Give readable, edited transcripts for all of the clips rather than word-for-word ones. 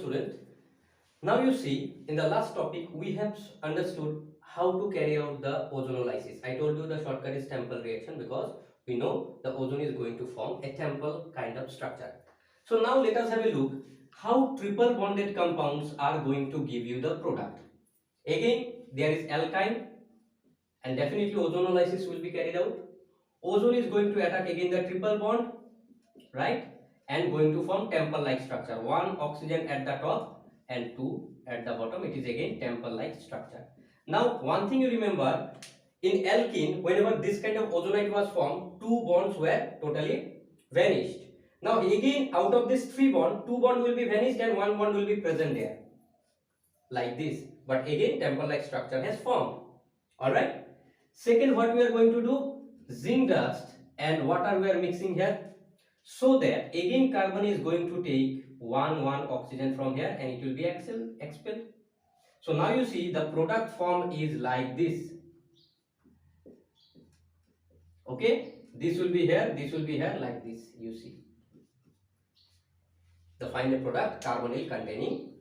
student. Now you see, in the last topic we have understood how to carry out the ozonolysis. I told you the shortcut is temple reaction because we know the ozone is going to form a temple kind of structure. So now let us have a look how triple bonded compounds are going to give you the product. Again, there is alkyne and definitely ozonolysis will be carried out. Ozone is going to attack again the triple bond, right, and going to form temple like structure. One oxygen at the top and two at the bottom. It is again temple like structure. Now one thing you remember, in alkene, whenever this kind of ozonide was formed, two bonds were totally vanished. Now again, out of this three bond, two bond will be vanished and one bond will be present there like this, but again temple like structure has formed. All right, second, what we are going to do, zinc dust and water we are mixing here, so that again carbon is going to take one oxygen from here and it will be expelled. So now you see the product form is like this. Okay, this will be here, this will be here, like this. You see the final product, carbonyl containing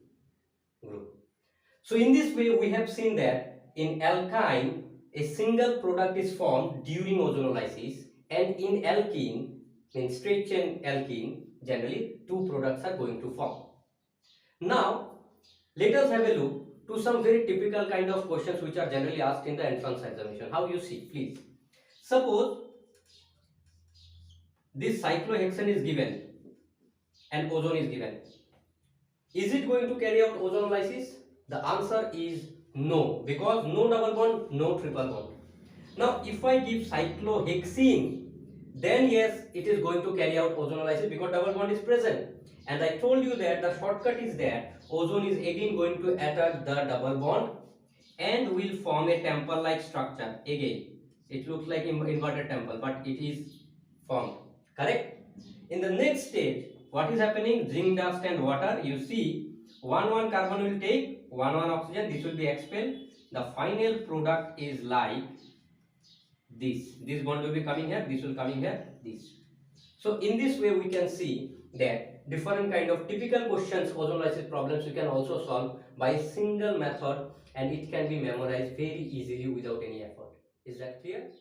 group. So in this way we have seen that in alkyne a single product is formed during ozonolysis, and in alkene, in straight chain alkene, generally two products are going to form. Now let us have a look to some very typical kind of questions which are generally asked in the entrance examination. How you see, please. Suppose this cyclohexane is given and ozone is given. Is it going to carry out ozonolysis? The answer is no, because no double bond, no triple bond. Now if I give cyclohexene, then yes, it is going to carry out ozonolysis because double bond is present. And I told you that the shortcut is that ozone is again going to attack the double bond and will form a temple like structure. Again, it looks like inverted temple, but it is formed. Correct? In the next stage, what is happening? Zinc dust and water. You see, one carbon will take one oxygen. This will be expelled. The final product is like this. This bond will be coming here. This will coming here. This. So in this way, we can see that different kind of typical questions, ozonolysis problems, you can also solve by a single method, and it can be memorized very easily without any effort. Is that clear?